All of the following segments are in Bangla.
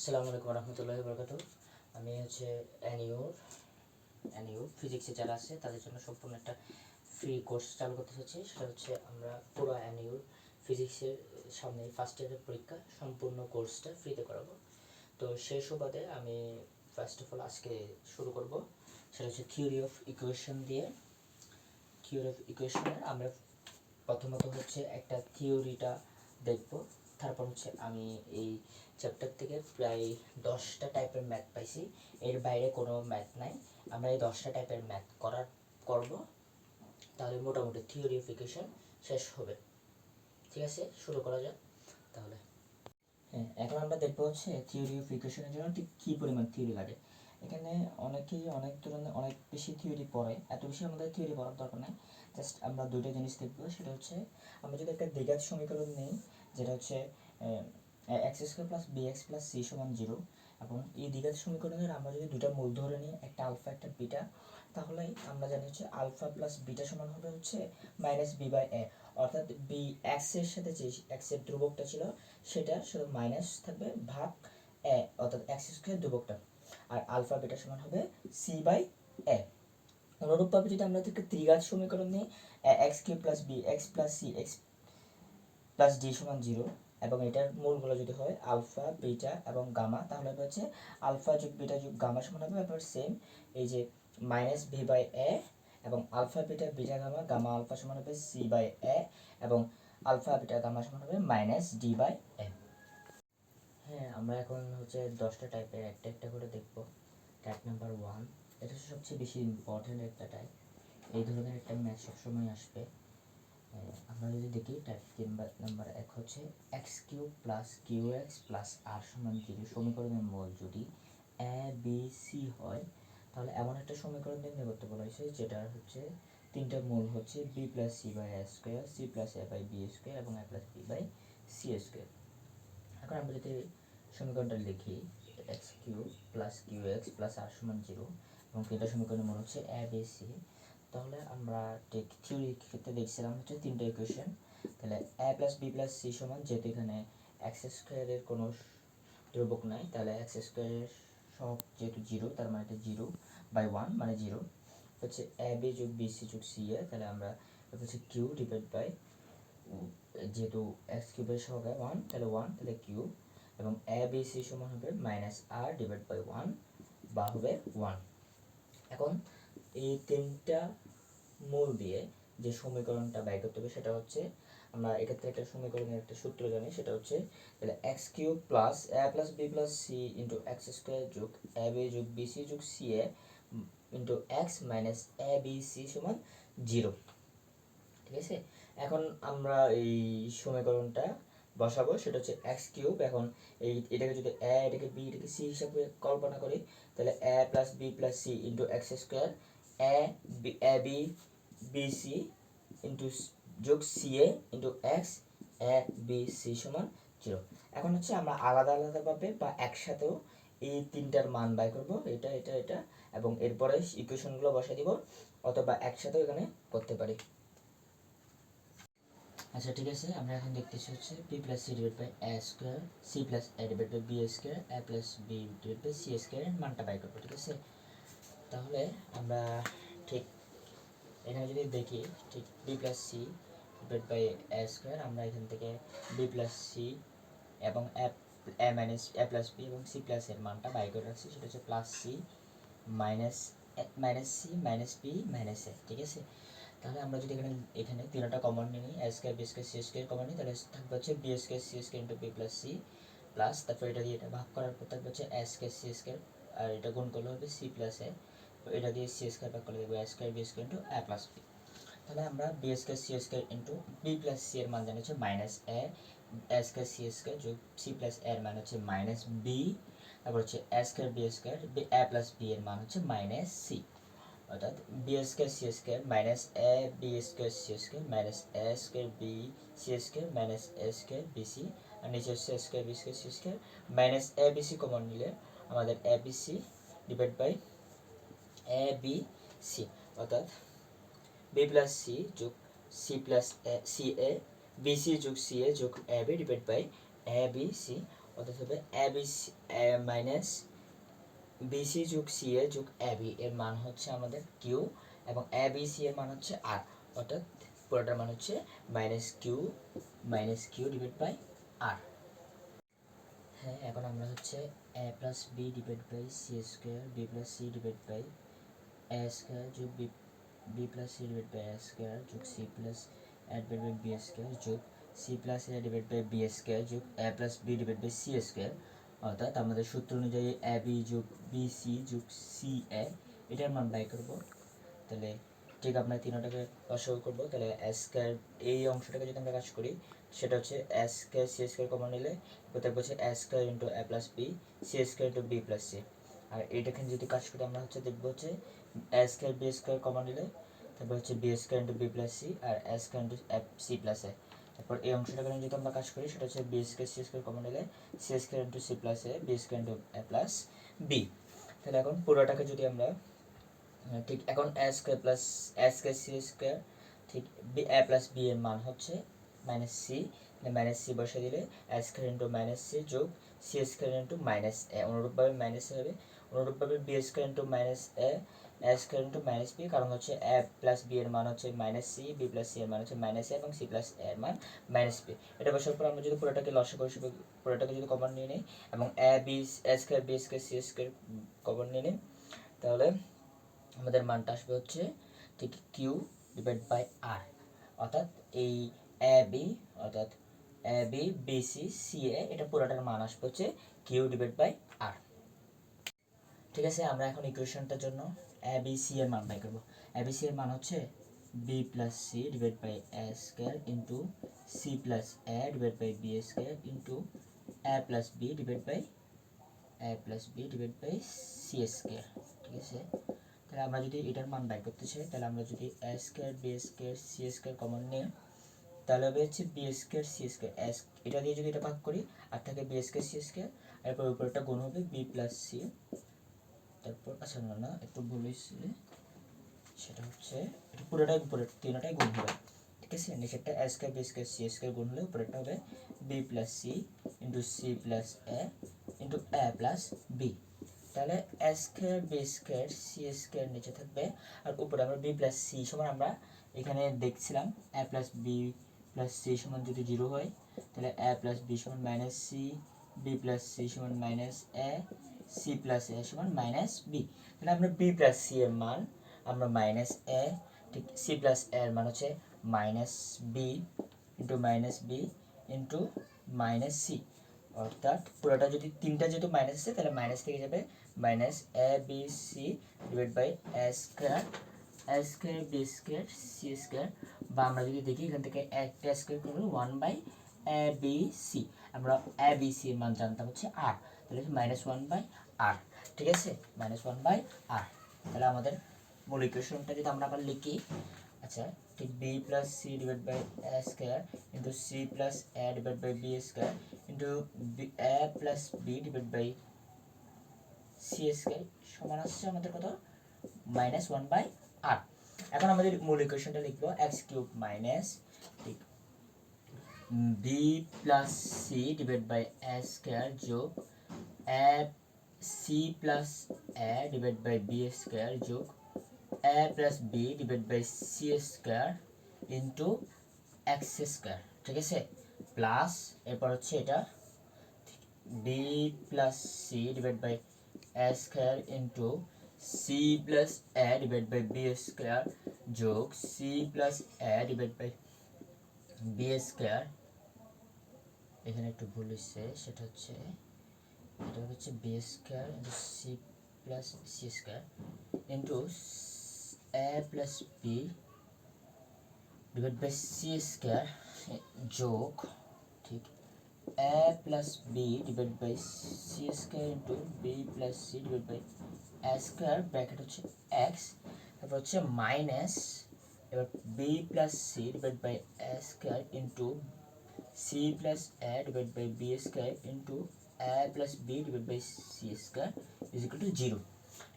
আসসালামু আলাইকুম রহমতুল্লাহি বরকাতুহু। আমি হচ্ছে এনইউ ফিজিক্সে যারা আছে তাদের জন্য সম্পূর্ণ একটা ফ্রি কোর্স চালু করতে চাচ্ছি। সেটা হচ্ছে আমরা পুরো এনইউ ফিজিক্সের সামনে ফার্স্ট ইয়ারের পরীক্ষা সম্পূর্ণ কোর্সটা ফ্রিতে করাবো। তো সেই সুবাদে আমি ফার্স্ট অফ অল আজকে শুরু করব। সেটা হচ্ছে থিওরি অফ ইকুয়েশন দিয়ে। থিওরি অফ ইকুয়েশনের আমরা প্রথমত হচ্ছে একটা থিওরিটা দেখব, তারপর হচ্ছে আমি এই চ্যাপ্টার থেকে প্রায় 10টা টাইপের ম্যাথ পাইছি। এর বাইরে কোনো ম্যাথ নাই। আমরা এই 10টা টাইপের ম্যাথ করব, তাহলে মোটামুটি থিওরি অফ ইকুয়েশন শেষ হবে। ঠিক আছে, শুরু করা যাক তাহলে। হ্যাঁ, এখন আমরা দেখবো হচ্ছে থিওরি অফ ইকুয়েশনের জন্য ঠিক কী পরিমাণ থিওরি লাগে। এখানে অনেকেই অনেক ধরনের অনেক বেশি থিওরি পড়ে, এত বেশি আমাদের থিওরি পড়ার দরকার নেই। জাস্ট আমরা দুইটা জিনিস দেখবো, সেটা হচ্ছে আমরা যদি একটা দ্বিঘাত সমীকরণ নিই, যেটা হচ্ছে x square plus b x plus c সমান 0, এবং এই দ্বিঘাত সমীকরণের আমরা যদি দুটা মূল ধরে নিই, একটা আলফা একটা বিটা, তাহলে আমরা জানি হচ্ছে আলফা প্লাস বিটা সমান হবে হচ্ছে মাইনাস বি বাই এ। অর্থাৎ বি এক্সের সাথে যে এক্সের ধ্রুবকটা ছিল সেটা শুধু মাইনাস থাকবে ভাগ এ, অর্থাৎ এক্স স্কোয়ার ধ্রুবকটা, আর আলফা বিটা সমান হবে সি বাই এ। অনুরূপভাবে যদি আমরা থেকে ত্রিঘাত সমীকরণ নিই, x cube plus b x plus c x plus d সমান 0, এবং এটার মূলগুলো যদি হয় আলফা বিটা এবং গামা, তাহলে হচ্ছে আলফা যোগ বিটা যোগ গামা সমান হবে এবার সেম এই যে মাইনাস ভি বাই এ, এবং alpha beta beta gamma gamma alpha সমান হবে সি বাই এ, এবং আলফা বিটা গামা সমান হবে মাইনাস ডি বাই এ। হ্যাঁ, আমরা এখন হচ্ছে 10টা টাইপের একটা একটা করে দেখব। টাইপ নাম্বার 1, এটা হচ্ছে সবচেয়ে বেশি ইম্পর্টেন্ট একটা টাইপ। এই ধরনের একটা ম্যাথ সবসময় আসবে। আমরা যদি দেখি টাইপ 3 নাম্বার 1 হচ্ছে X cube plus Q x plus R সমান 0 সমীকরণের মূল যদি এ বি সি হয়, তাহলে এমন একটা সমীকরণ নির্ণয় করতে বলা হয়েছে যেটা হচ্ছে তিনটা মূল হচ্ছে B plus C by A square, C plus A by B square এবং A plus B by C square. এখন আমরা যদি সমীকরণটা লিখি X cube plus Q x plus R সমান 0, এবং তিনটা সমীকরণের মূল হচ্ছে এ বি সি, তাহলে আমরা ঠিক থিওরির ক্ষেত্রে দেখছিলাম হচ্ছে তিনটা ইকুয়েশন। তাহলে এ প্লাস বি প্লাস সি সমান, যেহেতু এখানে এক্স স্কোয়ারের কোনো ধ্রুবক নাই, তাহলে এক্স স্কোয়ারের সব যেহেতু 0, তার মানে এটা 0/1 মানে 0 হচ্ছে এ বি যোগ বি সি যোগ সি এ। তাহলে আমরা হচ্ছে কিউ ডিভাইড বাই, যেহেতু এক্স কিউবের সহগ 1, তাহলে 1, তাহলে কিউ, এবং এ বি সি সমান হবে মাইনাস আর ডিভাইড বাই 1 বা হবে 1। এখন এই তিনটা মূল দিয়ে যে সমীকরণটা ব্যয় করতে হবে সেটা হচ্ছে, আমরা এক্ষেত্রে একটা সমীকরণের একটা সূত্র জানি, সেটা হচ্ছে তাহলে X cube plus A plus B plus C into x square যোগ এ বি যোগ বি সি যোগ C A into X minus A B C সমান 0। ঠিক আছে, এখন আমরা এই সমীকরণটা বসাবো, সেটা হচ্ছে এক্স কিউব। এখন এটাকে যদি এ, এটাকে বি, এটাকে সি হিসাবে কল্পনা করি, তাহলে এ plus B plus C into x square A B B C into যোগ C A into X A B C সমান 0। এখন হচ্ছে আমরা আলাদা আলাদাভাবে বা একসাথেও এই তিনটার মান বাই করব, এটা এটা এটা, এবং এরপরে ইকুয়েশনগুলো বসাই দিব, অথবা একসাথেও এখানে করতে পারি। আচ্ছা ঠিক আছে, আমরা এখন দেখতেছি হচ্ছে B plus C divide by A square, C plus A divide by B square, A plus B divide by c স্কোয়ারের মানটা বাই করবো। ঠিক আছে, তাহলে আমরা ঠিক এখানে যদি দেখি, ঠিক B plus C divide by A square, আমরা এখান থেকে বি প্লাস সি এবং A minus A plus B এবং সি প্লাস এর মানটা বাই করে রাখছি, সেটা হচ্ছে plus C minus C minus B minus A. ঠিক আছে, তাহলে আমরা যদি এখানে তিনটা কমন নিই, A square B square C square common নিই, তাহলে থাকবে হচ্ছে B square C square into B plus C, plus তারপর এটা দিয়ে এটা ভাগ করার পর থাকবে হচ্ছে এ স্কোয়ার সি স্কোয়ার, আর এটা গুণ করলে হবে সি প্লাস এ, এটা দিয়ে সি স্কোয়ার ভাগ করলে দেখবো A square B square into A plus B. তাহলে আমরা B square C square into B plus C এর মান জানি হচ্ছে minus A, A square C square যোগ সি প্লাস এর মান হচ্ছে মাইনাস বি, তারপর হচ্ছে A square B square A plus B এর মান হচ্ছে মাইনাস সি, অর্থাৎ B square C square minus A B square C square minus A square B C square minus A square B C, আর নিচে হচ্ছে square B square C square minus A B C common নিলে আমাদের A B C divide by A B C, অর্থাৎ বি প্লাস সি যোগ C plus C A B C যোগ সি এ যোগ A B divide by A B C, অর্থাৎ হবে ABC মাইনাস বিসি যোগ সিএ যোগ এবি এর মান হচ্ছে আমাদের কিউ এবং এবিসি এর মান হচ্ছে আর, অর্থাৎ পুরোটার মান হচ্ছে minus Q divide by R. হ্যাঁ, এখন আমরা হচ্ছে A plus B divide by C square B plus C divide by A square যোগ B plus C divide by A square যোগ C plus A divide by B square যোগ C plus A divide by B square যোগ A plus B divide by C square. অর্থাৎ আমাদের সূত্র অনুযায়ী এ বি যোগ বি সি যোগ সি এ এটার মান বাই করবো। তাহলে ঠিক আমরা তিনটাকে লসাগু করবো। তাহলে এ স্কোয়ার এই অংশটাকে যদি আমরা কাজ করি সেটা হচ্ছে A square C square common নিলে কোথায় হচ্ছে A square into A plus B C square into B plus C. আর এইটাকে যদি কাজ করি আমরা হচ্ছে দেখবো হচ্ছে A square B square common নিলে তারপর হচ্ছে B square into B plus C আর A square into C plus A. তারপর এই অংশটাকে যদি আমরা কাজ করি সেটা হচ্ছে B square C square common নিলে C square into C plus এ বি স্কোয়ার ইন্টু এ প্লাস বি। তাহলে এখন পুরোটাকে যদি আমরা ঠিক এখন এ স্কোয়ার প্লাস এ স্কোয়ার সি স্কোয়ার ঠিক বি এ প্লাস বি এর মান হচ্ছে মাইনাস সি, মাইনাস সি বসে দিলে এ স্কোয়ার ইন্টু মাইনাস সি যোগ সি স্কোয়ার ইন্টু মাইনাস এ, অনুরূপভাবে মাইনাস হবে, অনুরূপভাবে B square into minus A square into minus B, কারণ হচ্ছে এ প্লাস বি এর মান হচ্ছে minus c, b plus C এর মান হচ্ছে মাইনাস এ এবং সি প্লাস এ এর মান মাইনাস বি। এটা বসার পর আমরা যদি পুরোটাকে লসাগু হিসেবে পুরোটাকে যদি কমন নিয়ে নিই এবং A B A square B square C square common নিয়ে নিই তাহলে আমাদের মানটা আসবে হচ্ছে ঠিক কিউ ডিভাইড বাই আর। অর্থাৎ এই এ বি অর্থাৎ এ বি বি সি সি এ এটা পুরোটার মান আসবে হচ্ছে কিউ ডিভাইড বাই আর। ঠিক আছে, আমরা এখন ইকুয়েশনটার জন্য এ বি সি এর মান বাই করবো। এ বি সি এর মান হচ্ছে B plus C divide by A square into C plus A divide by B square into A plus B divide by C square. ঠিক আছে, তাহলে আমরা যদি এটার মান বাই করতে চাই তাহলে আমরা যদি A square B square C square common নিই তাহলে হবে হচ্ছে বি স্কোয়ার সি স্কোয়ার এটা দিয়ে যদি এটা ভাগ করি আর থাকে বি স্কোয়ার সি স্কোয়ার, এরপর উপরটা গুণ হবে বি প্লাস সি, তারপর আচ্ছা না একটু ভুল হয়েছে, সেটা হচ্ছে এটা পুরোটাই উপরে তিনটাই গুণ হবে। ঠিক আছে, নিচেরটা A square B square C square গুণ হলে উপরেরটা হবে B plus C into C plus A into A plus B. তাহলে A square B square C square নিচে থাকবে আর উপরে আমরা বি প্লাস সি সমান আমরা এখানে দেখছিলাম a plus B plus c সমান যদি 0 হয় তাহলে এ প্লাস বি সমান minus c, b plus c সমান minus a, C plus a সমান মাইনাস বি। তাহলে আমরা বি প্লাস সি এর মান আমরা মাইনাস এ, ঠিক সি প্লাস এর মান হচ্ছে minus b into minus b into minus C. অর্থাৎ পুরোটা যদি তিনটা যেহেতু মাইনাস আছে তাহলে মাইনাস থেকে যাবে minus A B C divide by A square B square C square, বা আমরা যদি দেখি এখান থেকে একটা স্কোয়ার করবো 1 বাই এ বি সি। আমরা এ বি সি এর মান জানতাম হচ্ছে আর, তাহলে মাইনাস 1 বাই আর। ঠিক আছে, মাইনাস 1 বাই আর। তাহলে আমাদের মূল ইকুয়েশনটা যদি আমরা আবার লিখি, আচ্ছা ঠিক B plus C divide by A square into C plus A divide by B square into A plus B divide by C square সমান আসছে আমাদের কত মাইনাস 1 বাই আর। এখন আমাদের মূল ইকুয়েশনটা লিখবো এক্স কিউব মাইনাস ঠিক B plus C divide by A square যোগ A C plus A divide by B square যোগ A plus B divide by C square into x square. ঠিক আছে, প্লাস এরপর হচ্ছে এটা B plus C divide by A square into C plus A divide by B square যোগ C plus A divide by B square. এখানে একটু ভুল হচ্ছে, সেটা হচ্ছে এটা হচ্ছে B square into C plus C square into A plus B divide by C square যোগ ঠিক A plus B divide by C square into B plus C divide by A square bracket হচ্ছে এক্স, তারপর হচ্ছে মাইনাস এবার B plus C divide by A square into C plus A divide by B square into A plus B divide by C square is equal to 0।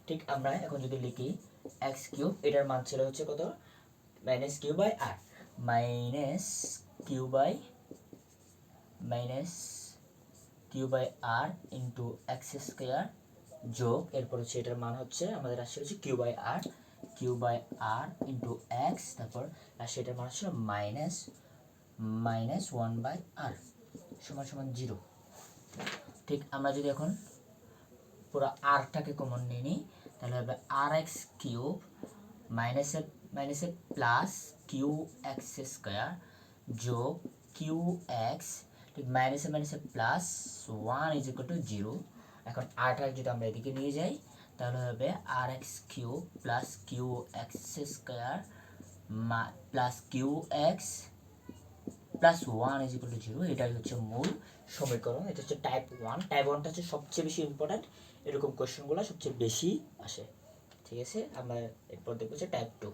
ঠিক আমরা এখন যদি লিখি এক্স কিউব এটার মান ছিল হচ্ছে কত minus q by r, minus q by minus q by r into x square যোগ এরপর হচ্ছে এটার মান হচ্ছে আমাদের রাশি হচ্ছে q by r into x, তারপর রাশি এটার মান হচ্ছে মাইনাস 1/r সমান সমান 0। ঠিক আমরা যদি এখন পুরো আরটাকে কমন নিয়ে নিই তাহলে হবে আর এক্স কিউব মাইনাসে প্লাস কিউ এক্স স্কোয়ার যোগ কিউ এক্স, ঠিক মাইনাসে প্লাস 1 = 0। এখন আরটা যদি আমরা এদিকে নিয়ে যাই তাহলে হবে আর x cube plus Q x square plus Q x plus 1 = 0। এটাই হচ্ছে মূল সমীকরণ। এটা হচ্ছে টাইপ 1। টাইপ 1টা হচ্ছে সবচেয়ে বেশি ইম্পর্ট্যান্ট, এরকম কোয়েশ্চেনগুলো সবচেয়ে বেশি আসে। ঠিক আছে, আমরা এরপর দেখবো হচ্ছে টাইপ 2।